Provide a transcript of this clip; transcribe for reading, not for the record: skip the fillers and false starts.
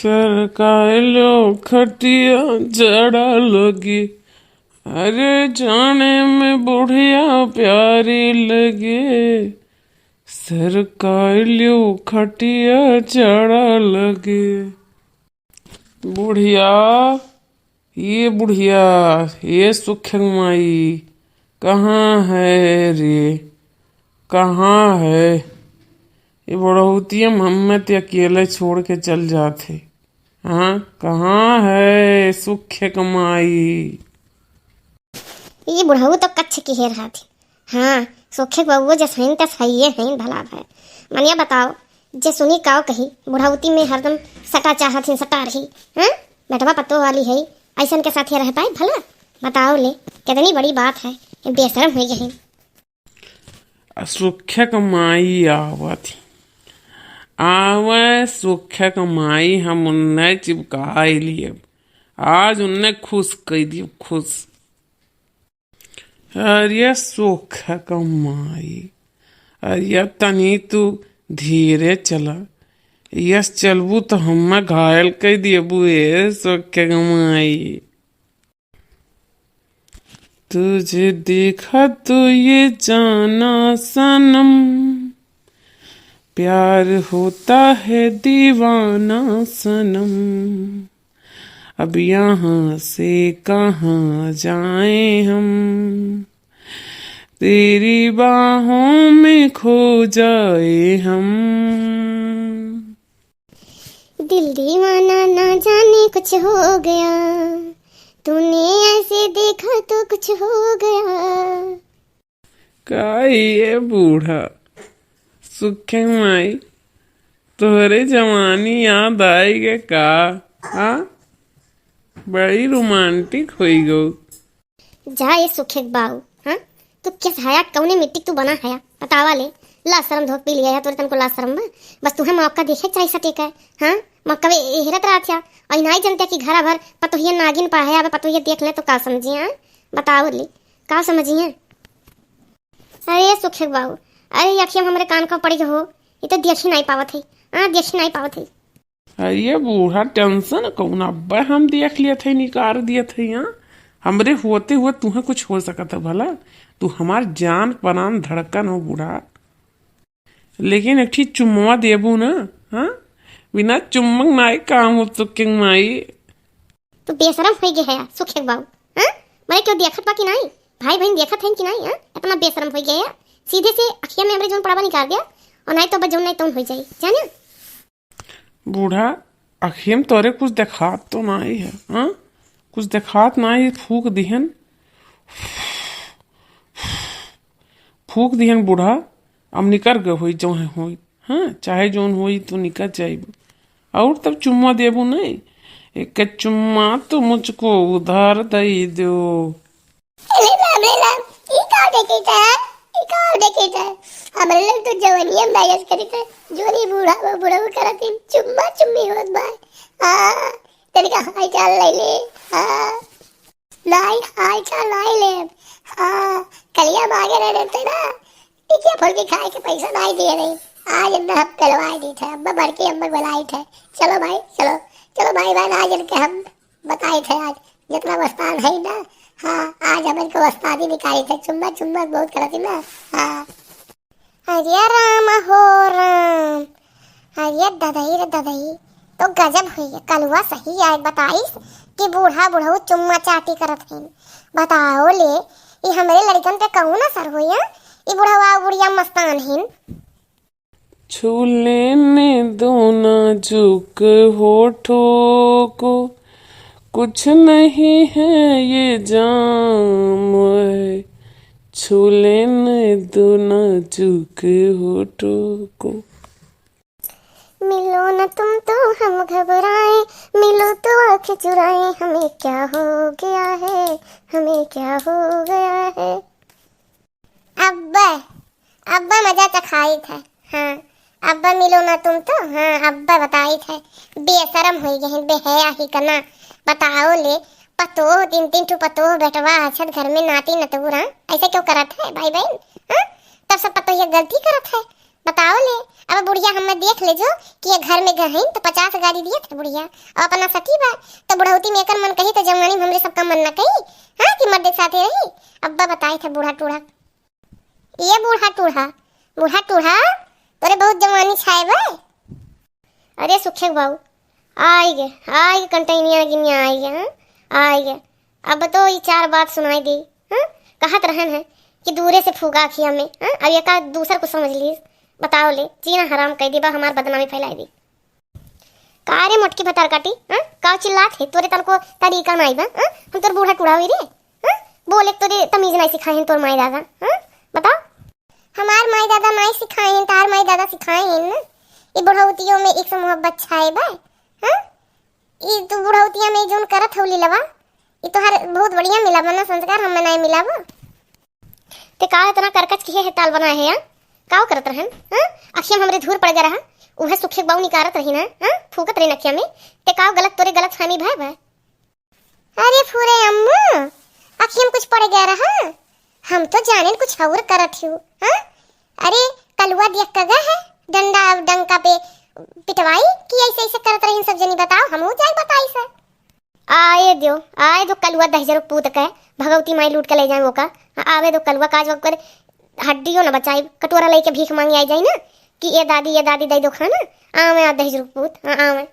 सरकालो खटिया जड़ा लगी, अरे जाने में बुढ़िया प्यारी लगे। सरकालो खटिया जड़ा लगे। बुढ़िया बुढ़िया ये सुख माई कहाँ है रे, कहाँ है? ये बड़ौती हम ते अकेले छोड़ के चल जाते। हाँ कहाँ है सुख कमाई? ये बुढ़ऊ तो कच्छ की है रहा थी। हाँ सुखे बउओ जस हईन तस हइये हईन भला भाई। मनिया बताओ जे सुनी काव कही बुढ़ाउती में हरदम सटा चाहत ही सटा रही। हाँ बेटवा पत्तो वाली है ऐसन के साथ रह पाए भला? बताओ ले कितनी बड़ी बात है, बेशरम हो गई। सुख कमाई आवत आवे सुख कमाई हम उन्ने चिपका लिए। आज उन्ने खुश कर दियो खुश। अरे सुख कमाई, अरे तनी तू धीरे चला, यस चलबू तो हम घायल कर दिएबू। ए सुख कमाई तुझे देखा तो ये जाना सनम, प्यार होता है दीवाना सनम। अब यहाँ से कहाँ जाएं हम, तेरी बाहों में खो जाए हम। दिल दीवाना ना जाने कुछ हो गया, तूने ऐसे देखा तो कुछ हो गया। का ये बूढ़ा सुख माई तोहरे जवानी याद आई गे का? हाँ बड़ी रोमांटिक हुई गो। जा ये सुखे बाऊ। हाँ तू किस हया कौने मिट्टी तू बना है बतावा ले। ला शर्म धोक पी लिया तोरे तनको ला शर्म बस तुम्हें मौका देखे चाहे सटे का। हाँ मौका वे हेरत रहा था और नहीं जानते कि घरा भर पतोहिया नागिन पाहे अब पतोहिया देख ले तो का समझिए? हाँ बताओ ले का समझिए? अरे सुखे बाऊ, अरे अखियां हमारे कान का पड़ी हो, ये तो देख ही नहीं पावत है। हाँ देख ही नहीं पावत है। अरे बूढ़ा टेंशन कौन अब्बा हम देख लिया थे निकार दिया थे। यहाँ हमरे होते हुए तुम्हें कुछ हो सकता भला? तू हमार जान प्राण धड़कन हो बूढ़ा, लेकिन एक ठीक चुम्मा देबू ना। हाँ बिना चुम्मक नाई काम हो सुख माई। तू बेशरम हो गया है सुखे बाबू। हाँ मैं क्यों देखत बा कि नहीं? भाई बहन देखत हैं कि नहीं? हाँ इतना बेशरम हो गया है, सीधे से अखिया में हमरे जोन पड़ावा निकाल दिया और नहीं तो बजोन नहीं तो हो जाई जाने। बूढ़ा अखियम तोरे कुछ देखात तो नहीं है। हाँ कुछ देखात नहीं, फूक दिहन फूक दिहन बूढ़ा। अब निकर गए हुई जो है हुई। हाँ चाहे जोन हुई तो निकल जाइब और तब चुम्मा देबू नहीं। एक चुम्मा तो मुझको उधार दे दो। हमरे लोग तो जवानिया मैच करी थे, जोनी बूढ़ा वो बूढ़ा वो करती चुम्मा चुम्मी होत बाय। हां तेरे का हाय चाल ले ले। हां लाई हाय चाल लाई ले। हां कलिया मांगे रहते ना टिकिया फल के खाए के पैसा नहीं दिए नहीं। आज हमने हम कलवाई दी थे अम्मा भर के अम्मा बुलाई थे। चलो भाई चलो चलो भाई बहन आज इनके हम बताए थे आज जितना वस्तान है ना। हाँ आज हम इनको वस्तादी निकाली थे, चुम्मा चुम्मा बहुत करती ना। हाँ अरे राम हो राम, अरे ददई रे ददई तो गजब हुई है। कलवा सही है बताइस कि बूढ़ा बूढ़ा चुम्मा चाटी करत हैं। बताओ ले ये हमारे लड़कन पे कहूँ ना सर हुई है ये बूढ़ा बुढ़िया मस्तान हैं। छू लेने दो नाजुक होठों को, कुछ नहीं है ये जाम है। छू लेने दो नाजुक होठों को। मिलो न तुम तो हम घबराए, मिलो तो आँखें चुराए। हमें क्या हो गया है, हमें क्या हो गया है। अब्बा अब्बा मजा चखाई थे। हाँ अब्बा मिलो ना तुम तो। हाँ अब्बा बताई थे बेशरम हो गए बेहया ही करना। बताओ ले पतो तीन तीन ठू पतो बेटवा अछत घर में नाती नतुरा ऐसे क्यों करत है भाई बहन? हाँ तब सब पतो ये गलती करत है। बताओ ले। अब बुढ़िया हमें देख ले जो कि ये घर में गहन तो 50 गाड़ी दिए थे बुढ़िया और अपना सती बा तो बुढ़ौती में एकर मन कही तो जवानी में हमरे सबका मन न कही। हाँ कि मर्द साथे रही। अब्बा बताए थे बूढ़ा टूढ़ा, ये बूढ़ा टूढ़ा तोरे बहुत जवानी छाए बा। अरे सुखे बाबू आई गे कंटेनिया गिनिया आई गे। हाँ आई गे। अब तो ये 4 बात सुनाई दी। हाँ कहत रहन है कि दूरे से फूगा खिया में। हाँ अब ये का दूसर को समझ ली। बताओ ले जीना हराम कह दी बा, हमार बदनामी फैलाई दी। का रे मोटकी भतार काटी। हाँ का चिल्लात है तोरे तल को तरीका नहीं बा। हाँ हम तोर बूढ़ा टूढ़ा हुई रे। हाँ बोले तोरे तमीज नहीं सिखाए तोर माई दादा। हाँ बताओ हमार माई दादा नहीं सिखाए तार माई दादा सिखाए ना। ये बुढ़ौतियों में एक मोहब्बत छाए बा। हाँ ये तो बुढ़ौतिया में जोन करत हौली लवा ये तो हर बहुत बढ़िया मिला बना संस्कार हमें नहीं मिला बा। ते का इतना करकच किए है ताल बनाए है। यार का करत रहन। हां अखियां हमरे धूर पड़ जा रहा उहे सुखे बाऊ निकारत रही ना। हां फूकत रही नखिया में ते का गलत तोरे गलत फहमी भाई भाई। अरे फूरे अम्मा अखियां में कुछ पड़ गया रहा हम तो जाने कुछ और करत हूं। हां अरे कलुआ दिया कगा है डंडा डंका पे पिटवाई कि ऐसे ऐसे करत रही सब जनी बताओ हमहू जाई बताई से। आए दो कलुआ 10 पूत के भगवती माई लूट के ले जाए वो का। आवे दो कलुआ काज वकर हड्डियों न बचाई कटोरा लेके भीख मांगी आई जाई ना कि ये दादी दे दो खाना। आवे 10 पूत। हाँ आवे।